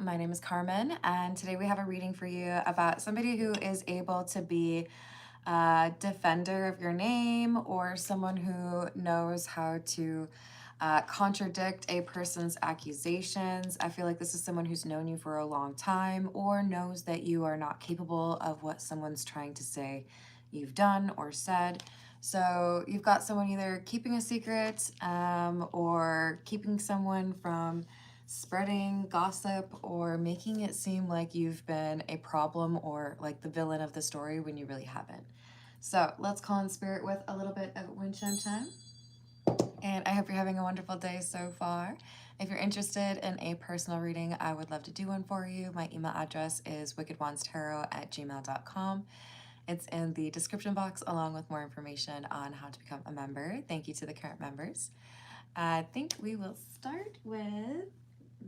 My name is Carmen, and today we have a reading for you about somebody who is able to be a defender of your name or someone who knows how to contradict a person's accusations. I feel like this is someone who's known you for a long time or knows that you are not capable of what someone's trying to say you've done or said. So you've got someone either keeping a secret or keeping someone from spreading gossip or making it seem like you've been a problem or like the villain of the story when you really haven't. So let's call in spirit with a little bit of wind chime chime. And I hope you're having a wonderful day so far. If you're interested in a personal reading, I would love to do one for you. My email address is wickedwandstarot@gmail.com. It's in the description box along with more information on how to become a member. Thank you to the current members. I think we will start with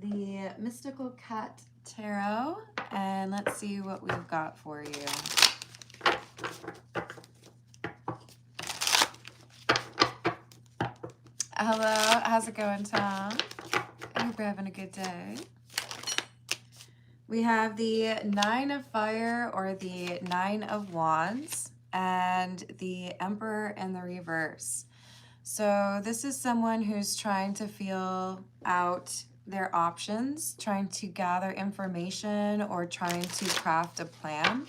the Mystical Cat Tarot, and let's see what we've got for you. Hello, how's it going, Tom? I hope you're having a good day. We have the Nine of Fire or the Nine of Wands and the Emperor in the reverse. So this is someone who's trying to feel out their options, trying to gather information or trying to craft a plan.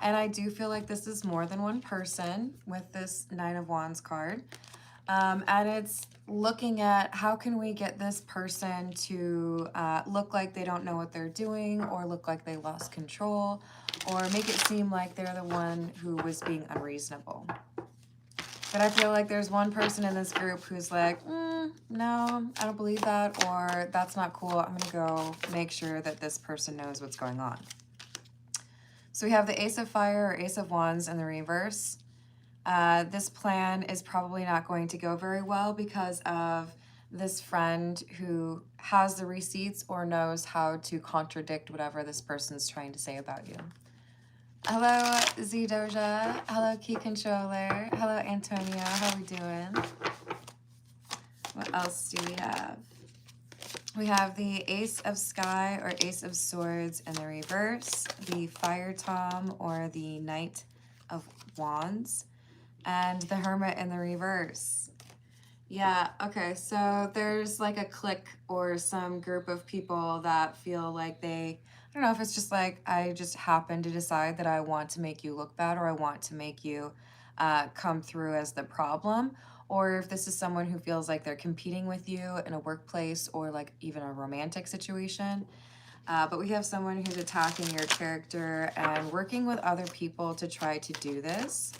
And I do feel like this is more than one person with this Nine of Wands card. And it's looking at how can we get this person to look like they don't know what they're doing or look like they lost control or make it seem like they're the one who was being unreasonable. But I feel like there's one person in this group who's like, no, I don't believe that, or that's not cool. I'm going to go make sure that this person knows what's going on. So we have the Ace of Fire or Ace of Wands in the reverse. This plan is probably not going to go very well because of this friend who has the receipts or knows how to contradict whatever this person's trying to say about you. Hello, Z Doja. Hello, Key Controller. Hello, Antonio. How are we doing? What else do we have? We have the Ace of Sky or Ace of Swords in the reverse, the Fire Tom or the Knight of Wands, and the Hermit in the reverse. Yeah, okay, so there's like a clique or some group of people that feel like I don't know if it's just like, I just happen to decide that I want to make you look bad or I want to make you come through as the problem, or if this is someone who feels like they're competing with you in a workplace or like even a romantic situation. But we have someone who's attacking your character and working with other people to try to do this.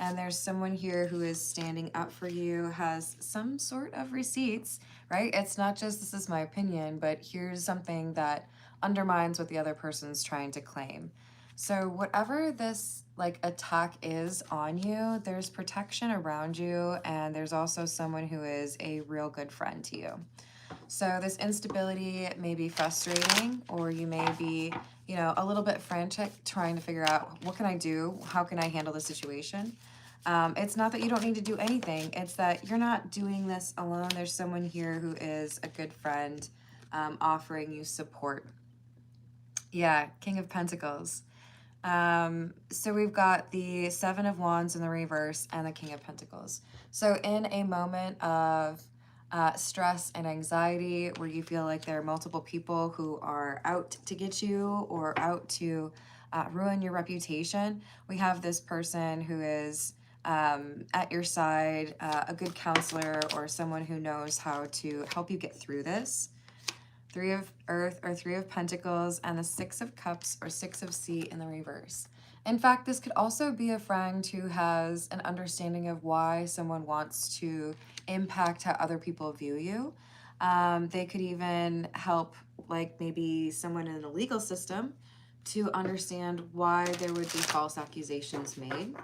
And there's someone here who is standing up for you, has some sort of receipts, right? It's not just, this is my opinion, but here's something that undermines what the other person's trying to claim. So whatever this like attack is on you, there's protection around you, and there's also someone who is a real good friend to you. So this instability may be frustrating, or you may be, you know, a little bit frantic trying to figure out, what can I do? How can I handle the situation? It's not that you don't need to do anything. It's that you're not doing this alone. There's someone here who is a good friend offering you support. Yeah, King of Pentacles. So we've got the Seven of Wands in the reverse and the King of Pentacles. So in a moment of stress and anxiety where you feel like there are multiple people who are out to get you or out to ruin your reputation, we have this person who is at your side, a good counselor or someone who knows how to help you get through this. Three of Earth or Three of Pentacles, and the Six of Cups or Six of Sea in the reverse. In fact, this could also be a friend who has an understanding of why someone wants to impact how other people view you. They could even help, like maybe someone in the legal system, to understand why there would be false accusations made.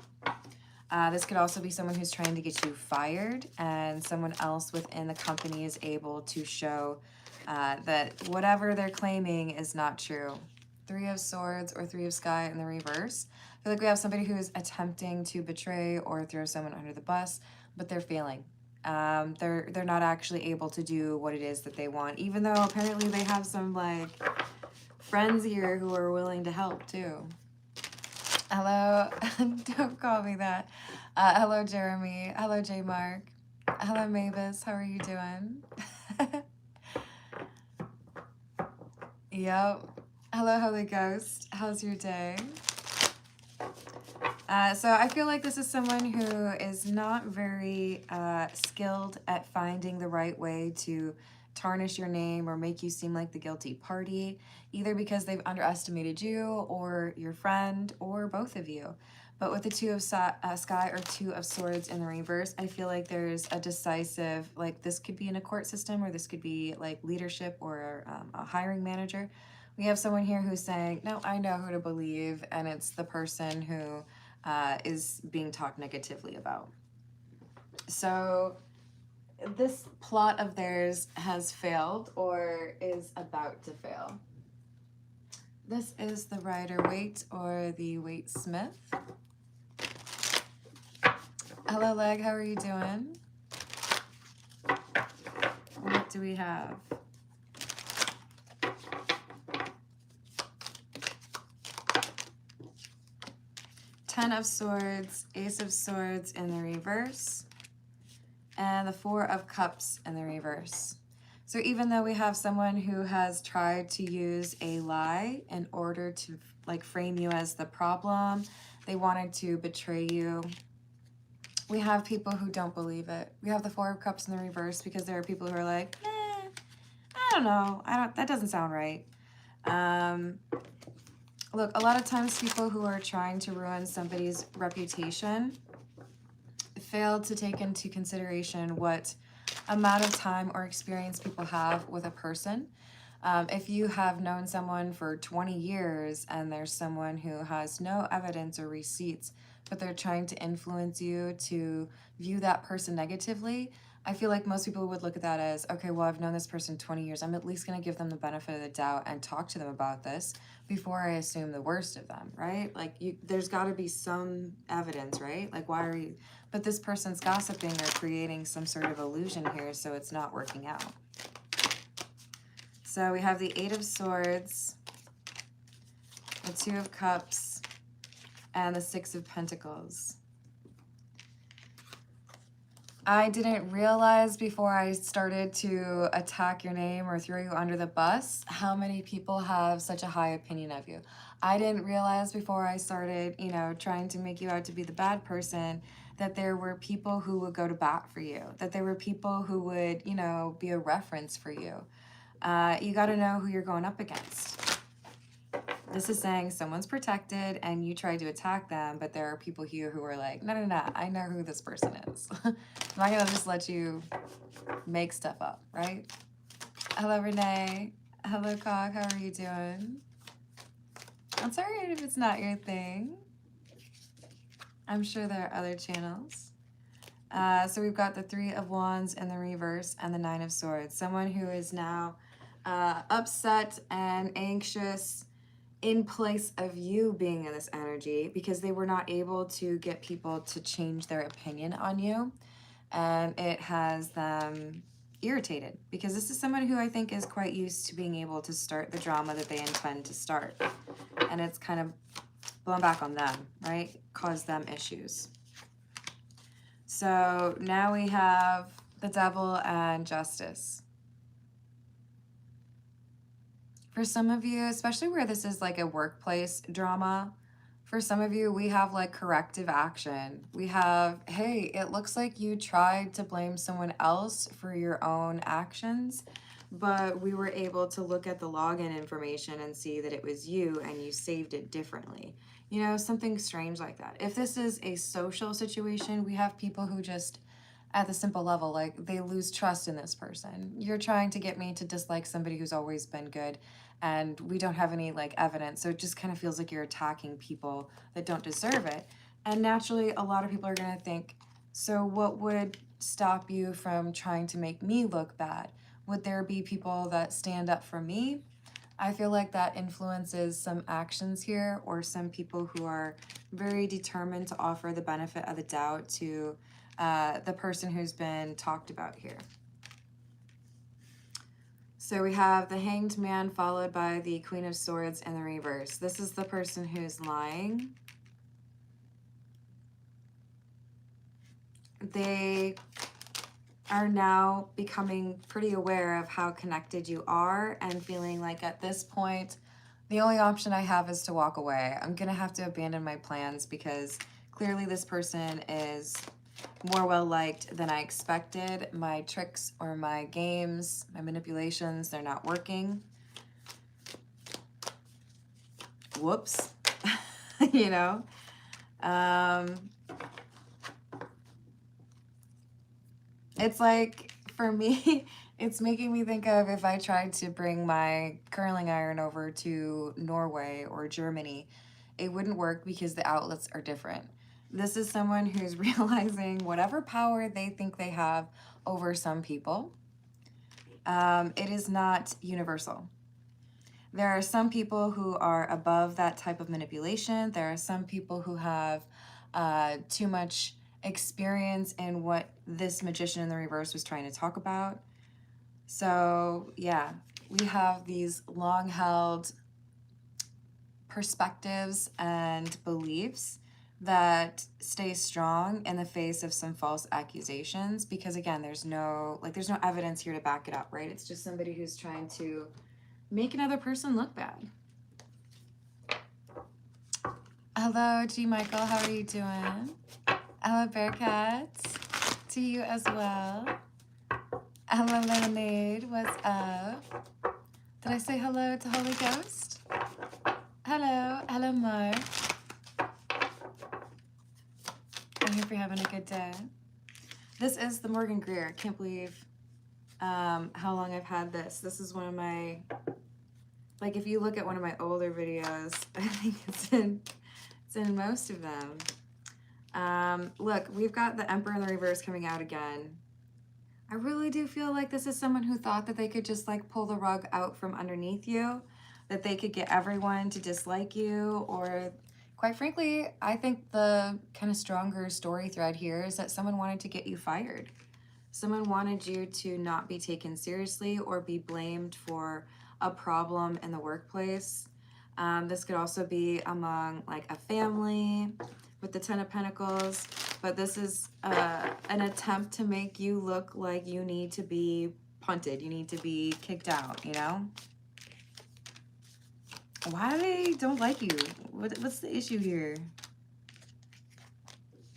This could also be someone who's trying to get you fired, and someone else within the company is able to show that whatever they're claiming is not true. Three of Swords or Three of Sky in the reverse. I feel like we have somebody who's attempting to betray or throw someone under the bus, but they're failing. They're not actually able to do what it is that they want, even though apparently they have some like friends here who are willing to help too. Hello, don't call me that. Hello, Jeremy. Hello, J Mark. Hello, Mavis. How are you doing? Yep. Hello, Holy Ghost. How's your day? So I feel like this is someone who is not very skilled at finding the right way to tarnish your name or make you seem like the guilty party, either because they've underestimated you or your friend or both of you. But with the Two of Sky or Two of Swords in the reverse, I feel like there's a decisive, like this could be in a court system or this could be like leadership or a hiring manager. We have someone here who's saying, no, I know who to believe, and it's the person who is being talked negatively about. So this plot of theirs has failed or is about to fail. This is the Rider-Waite or the Waite-Smith. Hello, Leg. How are you doing? What do we have? Ten of Swords, Ace of Swords in the reverse, and the Four of Cups in the reverse. So even though we have someone who has tried to use a lie in order to like frame you as the problem, they wanted to betray you. We have people who don't believe it. We have the Four of Cups in the reverse because there are people who are like, I don't know, that doesn't sound right. Look, a lot of times people who are trying to ruin somebody's reputation fail to take into consideration what amount of time or experience people have with a person. If you have known someone for 20 years and there's someone who has no evidence or receipts, but they're trying to influence you to view that person negatively, I feel like most people would look at that as, okay, well, I've known this person 20 years. I'm at least going to give them the benefit of the doubt and talk to them about this before I assume the worst of them, right? Like, there's got to be some evidence, right? Like, why are you... But this person's gossiping or creating some sort of illusion here, so it's not working out. So we have the Eight of Swords, the Two of Cups, and the Six of Pentacles. I didn't realize before I started to attack your name or throw you under the bus how many people have such a high opinion of you. I didn't realize before I started, you know, trying to make you out to be the bad person that there were people who would go to bat for you, that there were people who would, you know, be a reference for you. You got to know who you're going up against. This is saying someone's protected and you tried to attack them, but there are people here who are like, no, no, no, I know who this person is. I'm not going to just let you make stuff up, right? Hello, Renee. Hello, Cog. How are you doing? I'm sorry if it's not your thing. I'm sure there are other channels. So we've got the Three of Wands in the reverse and the Nine of Swords. Someone who is now upset and anxious in place of you being in this energy because they were not able to get people to change their opinion on you. And it has them irritated because this is someone who I think is quite used to being able to start the drama that they intend to start. And it's kind of blown back on them, right? Caused them issues. So now we have the Devil and Justice. For some of you, especially where this is like a workplace drama, for some of you, we have like corrective action. We have, hey, it looks like you tried to blame someone else for your own actions, but we were able to look at the login information and see that it was you and you saved it differently. You know, something strange like that. If this is a social situation, we have people who just, at the simple level, like they lose trust in this person. You're trying to get me to dislike somebody who's always been good, and we don't have any like evidence, so it just kind of feels like you're attacking people that don't deserve it. And naturally, a lot of people are going to think, so what would stop you from trying to make me look bad? Would there be people that stand up for me? I feel like that influences some actions here, or some people who are very determined to offer the benefit of the doubt to the person who's been talked about here. So we have the Hanged Man followed by the Queen of Swords in the reverse. This is the person who's lying. They are now becoming pretty aware of how connected you are and feeling like at this point, the only option I have is to walk away. I'm going to have to abandon my plans because clearly this person is more well-liked than I expected. My tricks or my games, my manipulations, they're not working. Whoops. You know? It's like, for me, it's making me think of if I tried to bring my curling iron over to Norway or Germany, it wouldn't work because the outlets are different. This is someone who's realizing whatever power they think they have over some people, it is not universal. There are some people who are above that type of manipulation. There are some people who have too much experience in what this magician in the reverse was trying to talk about. So yeah, we have these long-held perspectives and beliefs that stay strong in the face of some false accusations, because again, there's no evidence here to back it up, right? It's just somebody who's trying to make another person look bad. Hello, G. Michael. How are you doing? Hello, Bearcats. To you as well. Hello, Lemonade. What's up? Did I say hello to Holy Ghost? Hello. Hello, Mark. I hope you're having a good day. This is the Morgan Greer. I can't believe how long I've had this. This is one of my, like, if you look at one of my older videos, I think it's in most of them. Look, we've got the Emperor in the reverse coming out again. I really do feel like this is someone who thought that they could just like pull the rug out from underneath you, that they could get everyone to dislike you, or quite frankly, I think the kind of stronger story thread here is that someone wanted to get you fired. Someone wanted you to not be taken seriously or be blamed for a problem in the workplace. This could also be among like a family with the Ten of Pentacles, but this is an attempt to make you look like you need to be punted, you need to be kicked out, you know? Why do they don't like you? What's the issue here?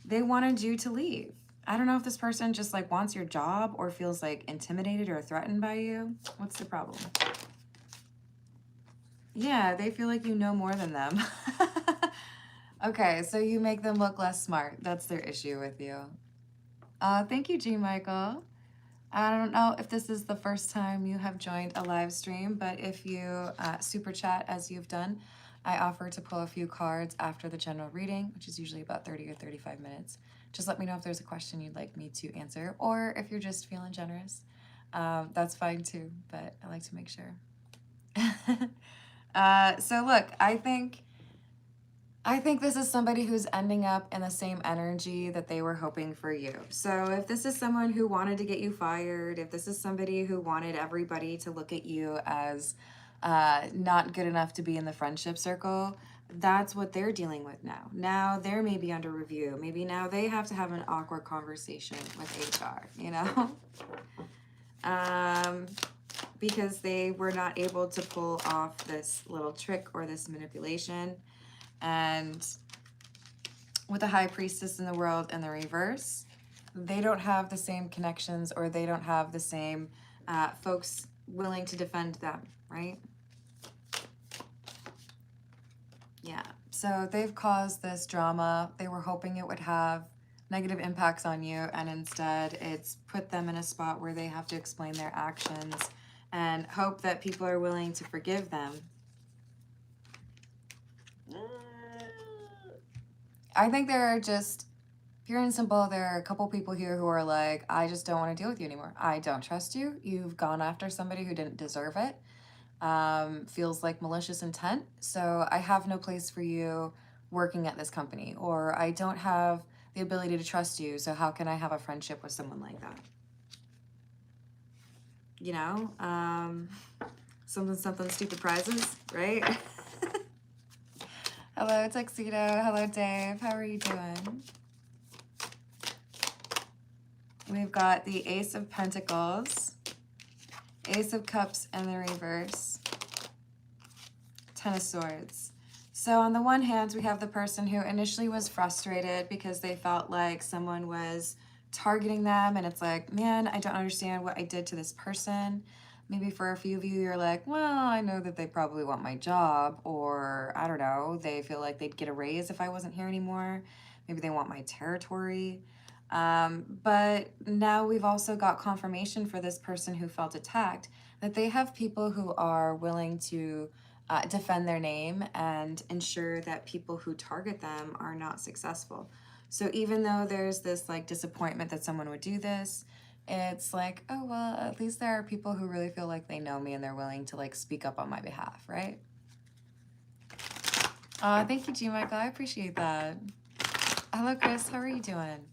They wanted you to leave. I don't know if this person just like wants your job or feels like intimidated or threatened by you. What's the problem? Yeah, they feel like you know more than them. Okay, so you make them look less smart. That's their issue with you. Thank you, G. Michael. I don't know if this is the first time you have joined a live stream, but if you super chat as you've done, I offer to pull a few cards after the general reading, which is usually about 30 or 35 minutes. Just let me know if there's a question you'd like me to answer, or if you're just feeling generous. That's fine too, but I like to make sure. So look, I think this is somebody who's ending up in the same energy that they were hoping for you. So if this is someone who wanted to get you fired, if this is somebody who wanted everybody to look at you as not good enough to be in the friendship circle, that's what they're dealing with now. Now they're maybe under review. Maybe now they have to have an awkward conversation with HR, you know? Because they were not able to pull off this little trick or this manipulation. And with the High Priestess in the world in the reverse, they don't have the same connections, or they don't have the same folks willing to defend them, right? Yeah, so they've caused this drama. They were hoping it would have negative impacts on you, and instead it's put them in a spot where they have to explain their actions and hope that people are willing to forgive them. I think there are just, pure and simple, there are a couple people here who are like, I just don't want to deal with you anymore. I don't trust you. You've gone after somebody who didn't deserve it. Feels like malicious intent. So I have no place for you working at this company, or I don't have the ability to trust you. So how can I have a friendship with someone like that? you know, something stupid prizes, right? Hello, Tuxedo. Hello, Dave. How are you doing? We've got the Ace of Pentacles, Ace of Cups in the reverse, Ten of Swords. So on the one hand, we have the person who initially was frustrated because they felt like someone was targeting them, and it's like, man, I don't understand what I did to this person. Maybe for a few of you, you're like, well, I know that they probably want my job, or I don't know, they feel like they'd get a raise if I wasn't here anymore. Maybe they want my territory. But now we've also got confirmation for this person who felt attacked that they have people who are willing to defend their name and ensure that people who target them are not successful. So even though there's this like disappointment that someone would do this, it's like, oh, well, at least there are people who really feel like they know me and they're willing to like speak up on my behalf, right? Thank you, G. Michael. I appreciate that. Hello, Chris. How are you doing?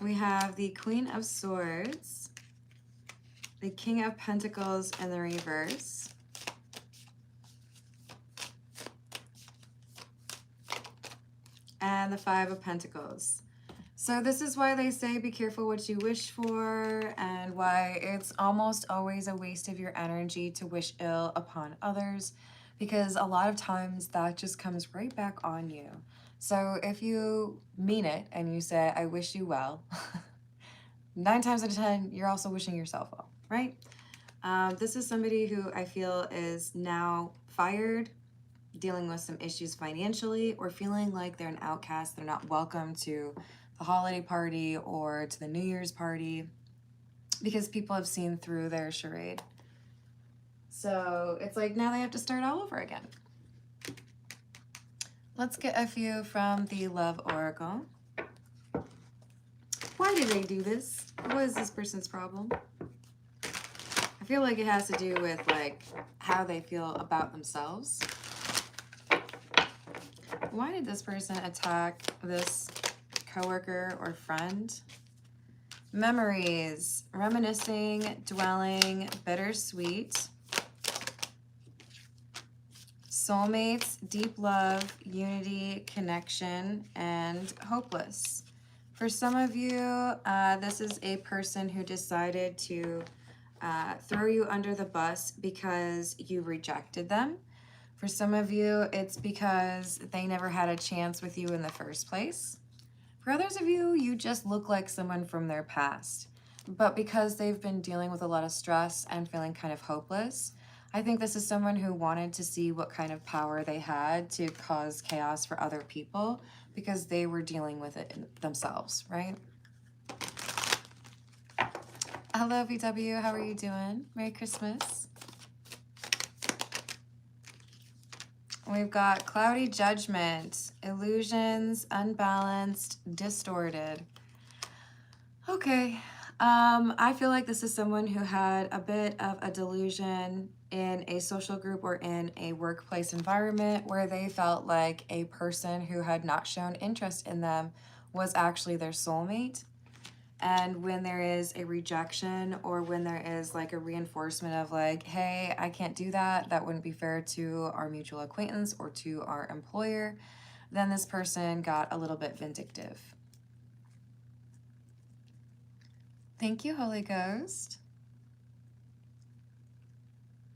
We have the Queen of Swords, the King of Pentacles in the reverse, and the Five of Pentacles. So this is why they say be careful what you wish for, and why it's almost always a waste of your energy to wish ill upon others, because a lot of times that just comes right back on you. So if you mean it and you say, I wish you well, 9 times out of 10, you're also wishing yourself well, right? This is somebody who I feel is now fired, dealing with some issues financially, or feeling like they're an outcast. They're not welcome to the holiday party or to the New Year's party because people have seen through their charade. So it's like now they have to start all over again. Let's get a few from the Love Oracle. Why did they do this? What is this person's problem? I feel like it has to do with like how they feel about themselves. Why did this person attack this coworker or friend? Memories, reminiscing, dwelling, bittersweet. Soulmates, deep love, unity, connection, and hopeless. For some of you, this is a person who decided to throw you under the bus because you rejected them. For some of you, it's because they never had a chance with you in the first place. For others of you, you just look like someone from their past. But because they've been dealing with a lot of stress and feeling kind of hopeless, I think this is someone who wanted to see what kind of power they had to cause chaos for other people because they were dealing with it themselves, right? Hello, VW. How are you doing? Merry Christmas. We've got cloudy judgment, illusions, unbalanced, distorted. Okay. I feel like this is someone who had a bit of a delusion in a social group or in a workplace environment where they felt like a person who had not shown interest in them was actually their soulmate. And when there is a rejection or when there is like a reinforcement of like, hey, I can't do that, that wouldn't be fair to our mutual acquaintance or to our employer, then this person got a little bit vindictive. Thank you, Holy Ghost.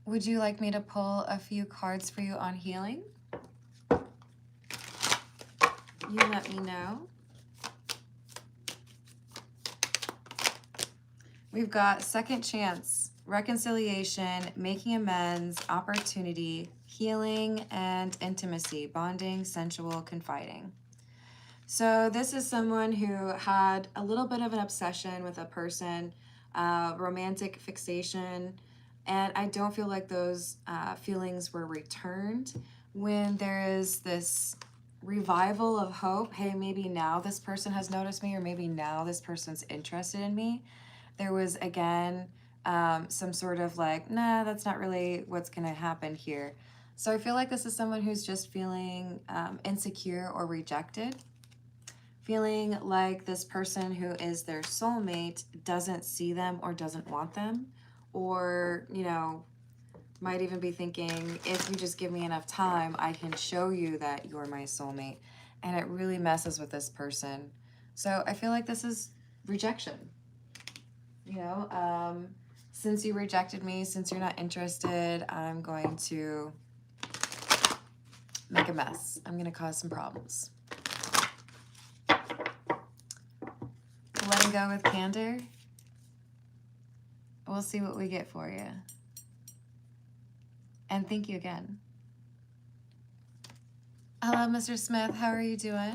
Would you like me to pull a few cards for you on healing? You let me know. We've got second chance, reconciliation, making amends, opportunity, healing, and intimacy, bonding, sensual, confiding. So this is someone who had a little bit of an obsession with a person, romantic fixation, and I don't feel like those feelings were returned when there is this revival of hope. Hey, maybe now this person has noticed me, or maybe now this person's interested in me. There was, again, some sort of like, nah, that's not really what's going to happen here. So I feel like this is someone who's just feeling insecure or rejected. feeling like this person who is their soulmate doesn't see them or doesn't want them, or, you know, might even be thinking, if you just give me enough time, I can show you that you're my soulmate. And it really messes with this person. So I feel like this is rejection. You know, since you rejected me, since you're not interested, I'm going to make a mess. I'm going to cause some problems. Letting go with candor. We'll see what we get for you. And thank you again. Hello, Mr. Smith. How are you doing?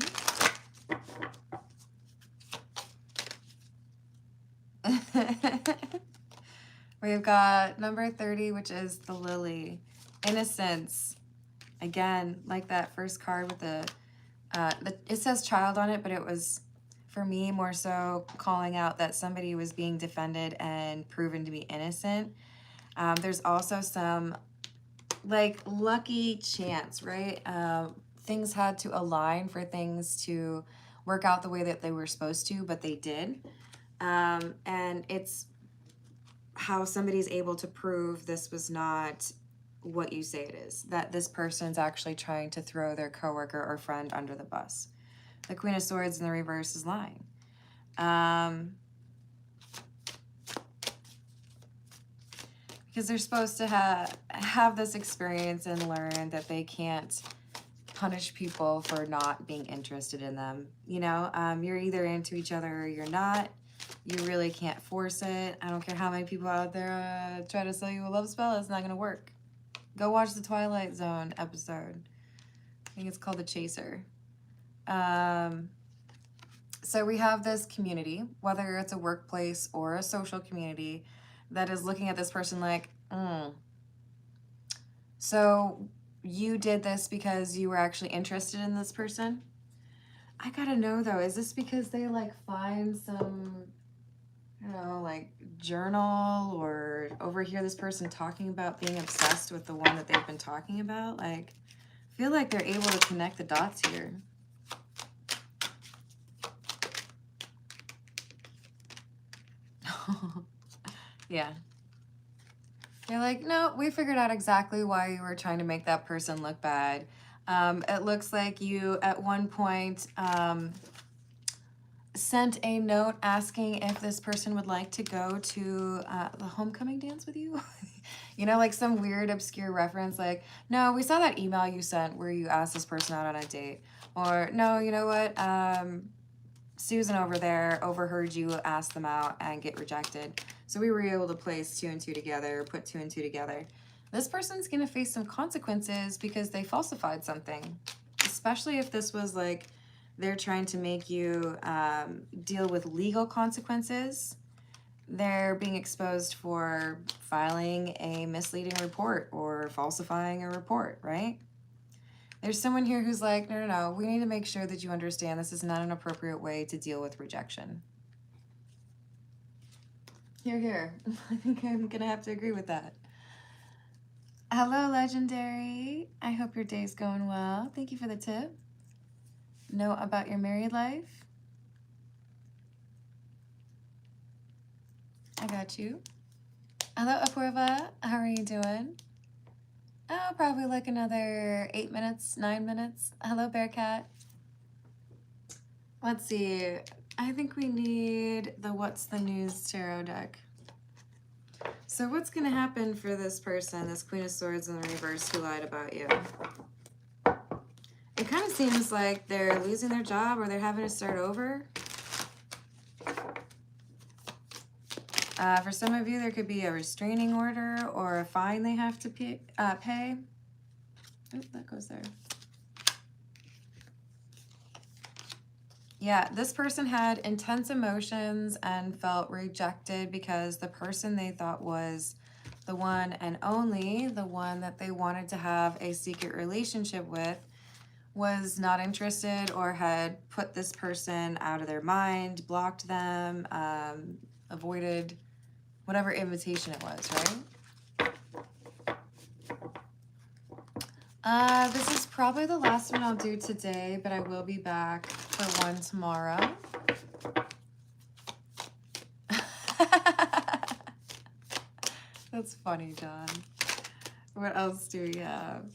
We've got number 30, which is the lily. Innocence. Again, like that first card with it says child on it, but it was, for me, more so calling out that somebody was being defended and proven to be innocent. There's also some, like, lucky chance, right? Things had to align for things to work out the way that they were supposed to, but they did. And it's how somebody's able to prove this was not what you say it is, that this person's actually trying to throw their coworker or friend under the bus. The Queen of Swords in the reverse is lying. Because they're supposed to have this experience and learn that they can't punish people for not being interested in them. You know, you're either into each other or you're not. You really can't force it. I don't care how many people out there try to sell you a love spell. It's not going to work. Go watch the Twilight Zone episode. I think it's called The Chaser. So we have this community, whether it's a workplace or a social community, that is looking at this person like, so you did this because you were actually interested in this person? I gotta know, though, is this because they, like, find some, I don't know, like, journal or overhear this person talking about being obsessed with the one that they've been talking about? Like, I feel like they're able to connect the dots here. Yeah. You're like, no, we figured out exactly why you were trying to make that person look bad. It looks like you, at one point, sent a note asking if this person would like to go to the homecoming dance with you. You know, like some weird, obscure reference, like, no, we saw that email you sent where you asked this person out on a date. Or, no, you know what? Susan over there overheard you ask them out and get rejected. So we were able to place 2 and 2 together, put 2 and 2 together. This person's going to face some consequences because they falsified something. Especially if this was like they're trying to make you deal with legal consequences. They're being exposed for filing a misleading report or falsifying a report, right? There's someone here who's like, no, no, no, we need to make sure that you understand this is not an appropriate way to deal with rejection. Here, here. I think I'm going to have to agree with that. Hello, Legendary. I hope your day's going well. Thank you for the tip. Know about your married life? I got you. Hello, Apurva. How are you doing? Oh, probably like another 8 minutes, 9 minutes. Hello, Bearcat. Let's see. I think we need the What's the News tarot deck. So what's going to happen for this person, this Queen of Swords in the reverse who lied about you? It kind of seems like they're losing their job or they're having to start over. For some of you, there could be a restraining order or a fine they have to pay. Oh, that goes there. Yeah, this person had intense emotions and felt rejected because the person they thought was the one and only, the one that they wanted to have a secret relationship with, was not interested or had put this person out of their mind, blocked them, avoided whatever invitation it was, right? This is probably the last one I'll do today, but I will be back for one tomorrow. That's funny, John. What else do we have?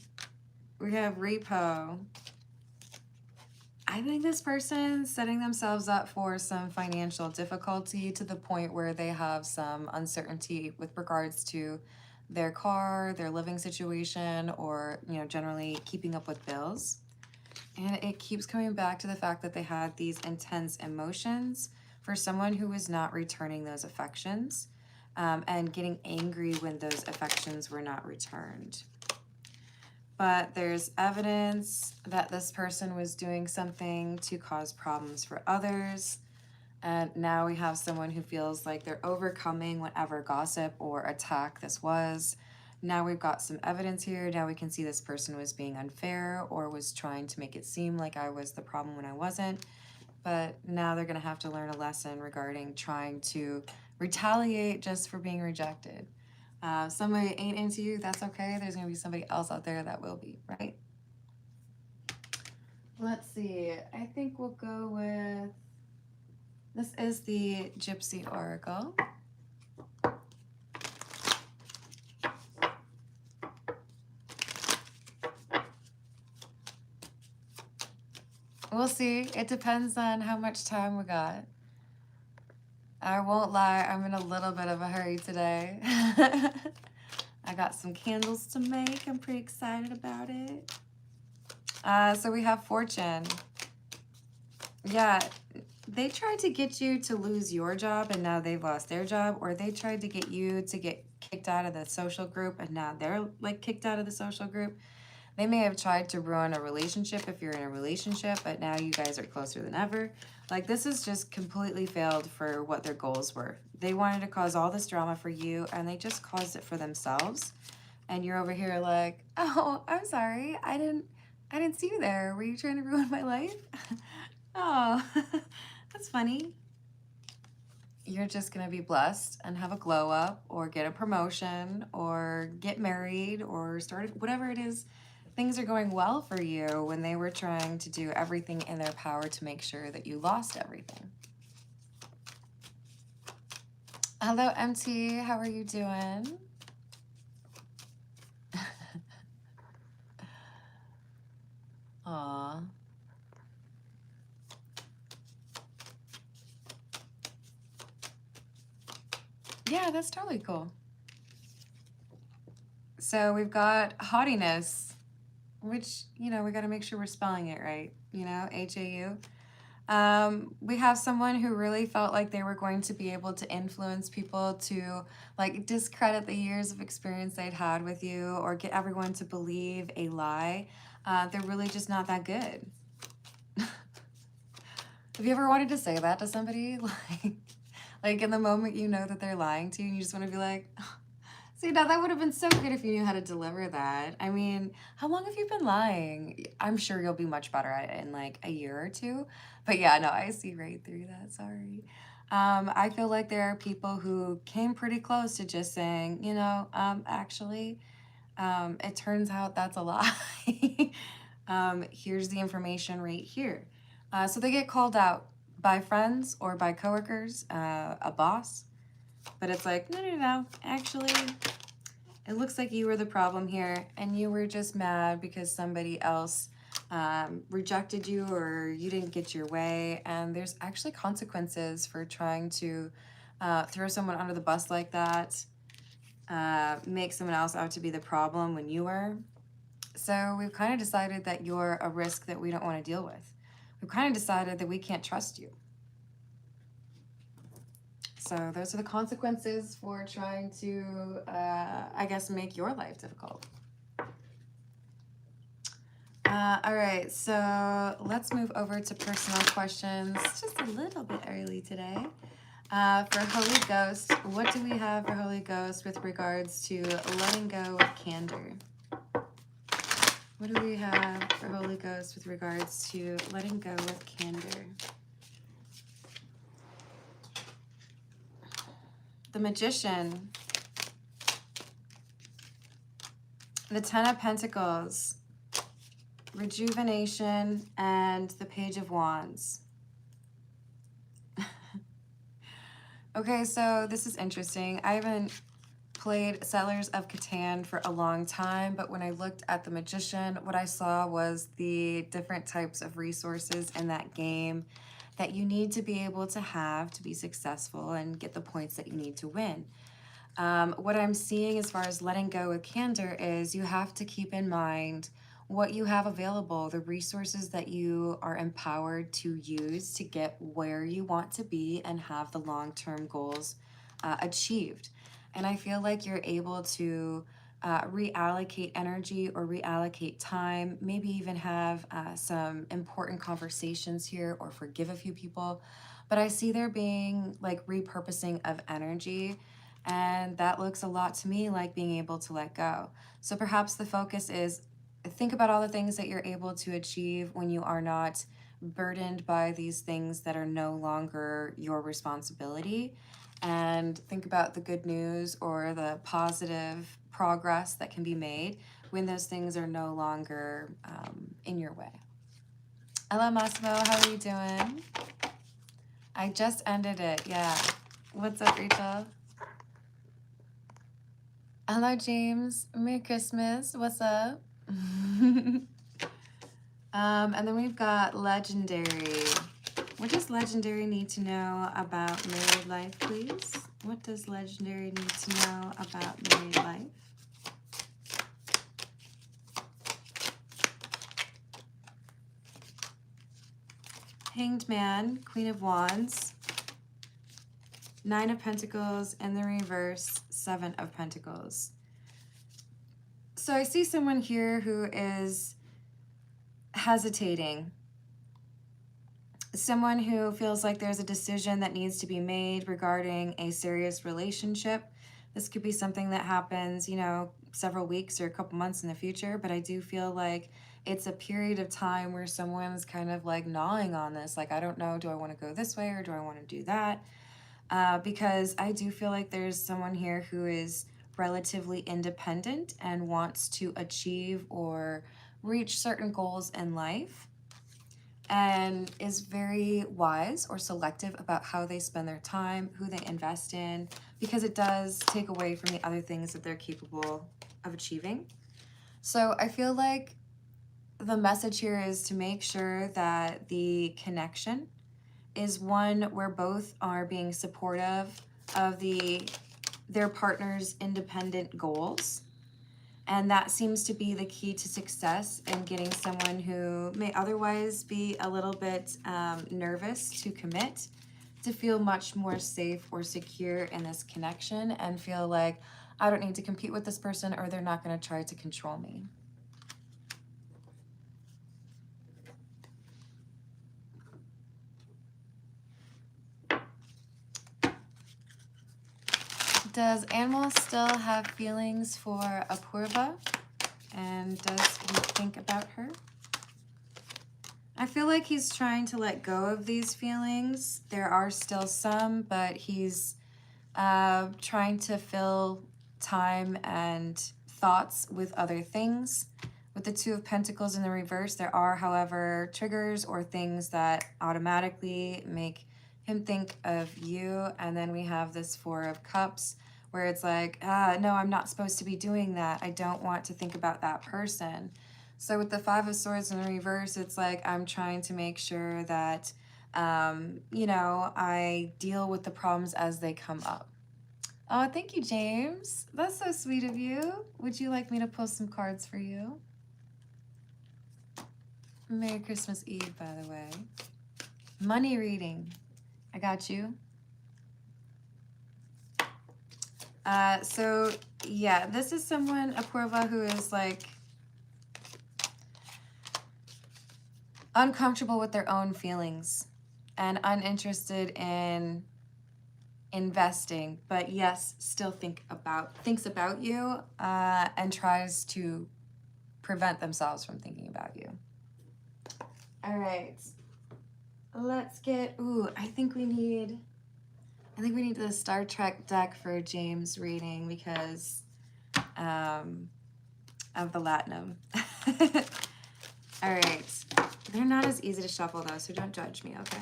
We have repo. I think this person's setting themselves up for some financial difficulty to the point where they have some uncertainty with regards to their car, their living situation, or, you know, generally keeping up with bills. And it keeps coming back to the fact that they had these intense emotions for someone who was not returning those affections, and getting angry when those affections were not returned. But there's evidence that this person was doing something to cause problems for others. And now we have someone who feels like they're overcoming whatever gossip or attack this was. Now we've got some evidence here. Now we can see this person was being unfair or was trying to make it seem like I was the problem when I wasn't. But now they're going to have to learn a lesson regarding trying to retaliate just for being rejected. Somebody ain't into you, that's okay. There's going to be somebody else out there that will be, right? Let's see. I think we'll go with... This is the Gypsy Oracle. We'll see. It depends on how much time we got. I won't lie, I'm in a little bit of a hurry today. I got some candles to make. I'm pretty excited about it. So we have Fortune. Yeah, they tried to get you to lose your job and now they've lost their job, or they tried to get you to get kicked out of the social group and now they're like kicked out of the social group. They may have tried to ruin a relationship if you're in a relationship, but now you guys are closer than ever. Like, this has just completely failed for what their goals were. They wanted to cause all this drama for you, and they just caused it for themselves. And you're over here like, oh, I'm sorry. I didn't see you there. Were you trying to ruin my life? Oh, that's funny. You're just going to be blessed and have a glow up or get a promotion or get married or start whatever it is. Things are going well for you when they were trying to do everything in their power to make sure that you lost everything. Hello, MT. How are you doing? Aw. Yeah, that's totally cool. So we've got haughtiness, which, you know, we got to make sure we're spelling it right, you know, H-A-U. We have someone who really felt like they were going to be able to influence people to like discredit the years of experience they'd had with you or get everyone to believe a lie. They're really just not that good. Have you ever wanted to say that to somebody? Like in the moment you know that they're lying to you and you just want to be like, see, now that would have been so good if you knew how to deliver that. I mean, how long have you been lying? I'm sure you'll be much better at it in like a year or two. But yeah, no, I see right through that. Sorry. I feel like there are people who came pretty close to just saying, you know, actually, it turns out that's a lie. Here's the information right here. So they get called out by friends or by coworkers, a boss. But it's like, no. Actually, it looks like you were the problem here and you were just mad because somebody else rejected you or you didn't get your way. And there's actually consequences for trying to throw someone under the bus like that, make someone else out to be the problem when you were. So we've kind of decided that you're a risk that we don't want to deal with. We've kind of decided that we can't trust you. So those are the consequences for trying to, I guess, make your life difficult. All right, so let's move over to personal questions. It's just a little bit early today. For Holy Ghost, what do we have for Holy Ghost with regards to letting go of candor? What do we have for Holy Ghost with regards to letting go of candor? The Magician, the Ten of Pentacles, rejuvenation, and the Page of Wands. Okay, so this is interesting. I haven't played Settlers of Catan for a long time, but when I looked at the Magician, what I saw was the different types of resources in that game that you need to be able to have to be successful and get the points that you need to win. What I'm seeing as far as letting go with candor is you have to keep in mind what you have available, the resources that you are empowered to use to get where you want to be and have the long-term goals achieved. And I feel like you're able to reallocate energy or reallocate time, maybe even have some important conversations here or forgive a few people. But I see there being like repurposing of energy, and that looks a lot to me like being able to let go. So perhaps the focus is think about all the things that you're able to achieve when you are not burdened by these things that are no longer your responsibility, and think about the good news or the positive progress that can be made when those things are no longer in your way. Hello, Massimo. How are you doing? I just ended it. Yeah. What's up, Rachel? Hello, James. Merry Christmas. What's up? And then we've got Legendary. What does Legendary need to know about married life, please? What does Legendary need to know about married life? Hanged Man, Queen of Wands, Nine of Pentacles in the reverse, Seven of Pentacles. So I see someone here who is hesitating. Someone who feels like there's a decision that needs to be made regarding a serious relationship. This could be something that happens, you know, several weeks or a couple months in the future, but I do feel like it's a period of time where someone's kind of like gnawing on this. Like, I don't know, do I want to go this way or do I want to do that? Because I do feel like there's someone here who is relatively independent and wants to achieve or reach certain goals in life, and is very wise or selective about how they spend their time, who they invest in, because it does take away from the other things that they're capable of achieving. So I feel like the message here is to make sure that the connection is one where both are being supportive of their partner's independent goals. And that seems to be the key to success in getting someone who may otherwise be a little bit nervous to commit, to feel much more safe or secure in this connection and feel like, I don't need to compete with this person or they're not going to try to control me. Does Animal still have feelings for Apurva? And does he think about her? I feel like he's trying to let go of these feelings. There are still some, but he's trying to fill time and thoughts with other things. With the Two of Pentacles in the reverse, there are, however, triggers or things that automatically make him think of you. And then we have this Four of Cups, where it's like, no, I'm not supposed to be doing that. I don't want to think about that person. So with the Five of Swords in the reverse, it's like I'm trying to make sure that, you know, I deal with the problems as they come up. Oh, thank you, James. That's so sweet of you. Would you like me to pull some cards for you? Merry Christmas Eve, by the way. Money reading. I got you. So yeah, this is someone, Apurva, who is like uncomfortable with their own feelings and uninterested in investing, but yes, still thinks about you and tries to prevent themselves from thinking about you. All right, let's get, I think we need the Star Trek deck for James reading because of the Latinum. All right. They're not as easy to shuffle, though, so don't judge me, okay?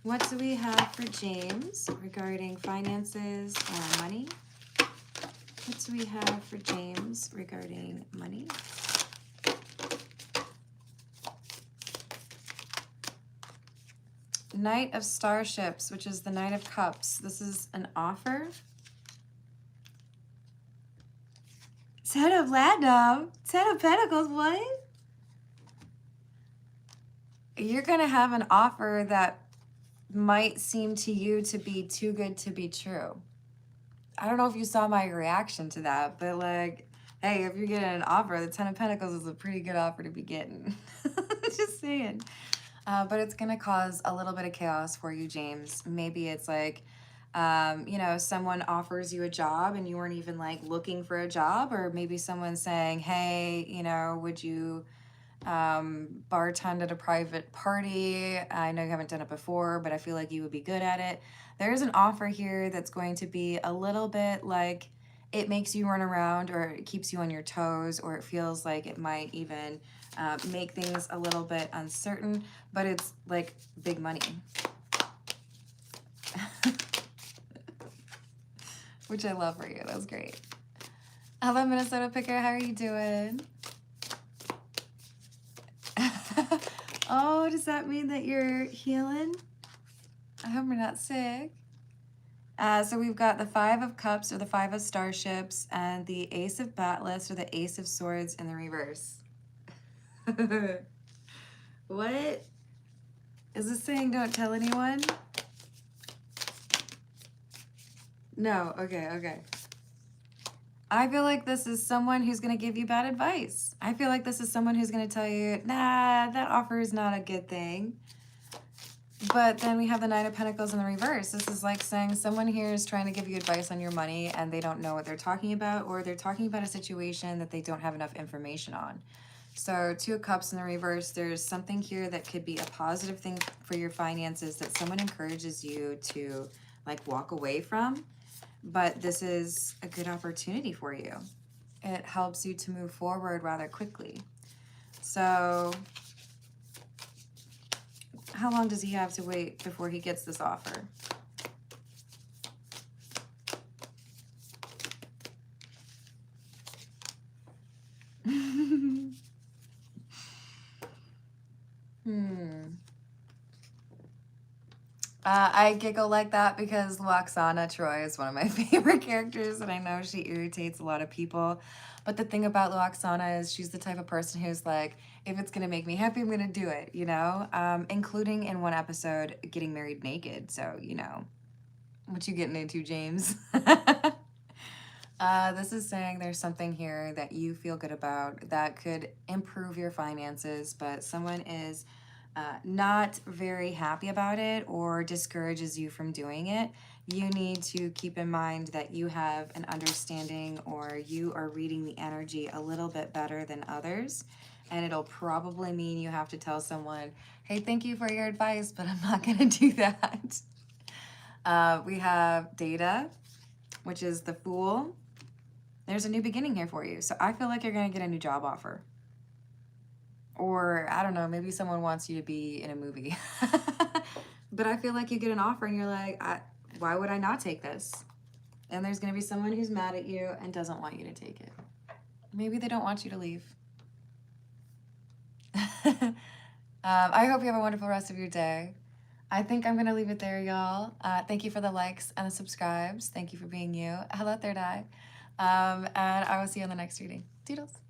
What do we have for James regarding finances and money? What do we have for James regarding money? Knight of Starships, which is the Knight of Cups. This is an offer. Ten of Platinum. Ten of Pentacles, what? You're going to have an offer that might seem to you to be too good to be true. I don't know if you saw my reaction to that, but like, hey, if you're getting an offer, the Ten of Pentacles is a pretty good offer to be getting. Just saying. But it's going to cause a little bit of chaos for you, James. Maybe it's like, you know, someone offers you a job and you weren't even like looking for a job, or maybe someone's saying, hey, you know, would you bartend at a private party? I know you haven't done it before, but I feel like you would be good at it. There's an offer here that's going to be a little bit like it makes you run around, or it keeps you on your toes, or it feels like it might even make things a little bit uncertain, but it's like big money. Which I love for you. That was great. Hello, Minnesota Picker. How are you doing? Oh, does that mean that you're healing? I hope you're not sick. So we've got the Five of Cups, or the Five of Starships, and the Ace of Batless, or the Ace of Swords in the reverse. What? Is this saying don't tell anyone? No, okay. I feel like this is someone who's going to give you bad advice. I feel like this is someone who's going to tell you, nah, that offer is not a good thing. But then we have the Nine of Pentacles in the reverse. This is like saying someone here is trying to give you advice on your money and they don't know what they're talking about, or they're talking about a situation that they don't have enough information on. So Two of Cups in the reverse, there's something here that could be a positive thing for your finances that someone encourages you to like walk away from. But this is a good opportunity for you. It helps you to move forward rather quickly. So how long does he have to wait before he gets this offer? I giggle like that because Loxana Troy is one of my favorite characters, and I know she irritates a lot of people. But the thing about Loxana is she's the type of person who's like, if it's going to make me happy, I'm going to do it, you know? Including in one episode, getting married naked. So, you know, what you getting into, James? This is saying there's something here that you feel good about that could improve your finances, but someone is not very happy about it or discourages you from doing it. You need to keep in mind that you have an understanding, or you are reading the energy a little bit better than others. And it'll probably mean you have to tell someone, hey, thank you for your advice, but I'm not going to do that. We have Data, which is the Fool. There's a new beginning here for you. So I feel like you're going to get a new job offer. Or, I don't know, maybe someone wants you to be in a movie. But I feel like you get an offer and you're like, why would I not take this? And there's going to be someone who's mad at you and doesn't want you to take it. Maybe they don't want you to leave. I hope you have a wonderful rest of your day. I think I'm going to leave it there, y'all. Thank you for the likes and the subscribes. Thank you for being you. Hello, Third Eye. And I will see you on the next reading. Doodles.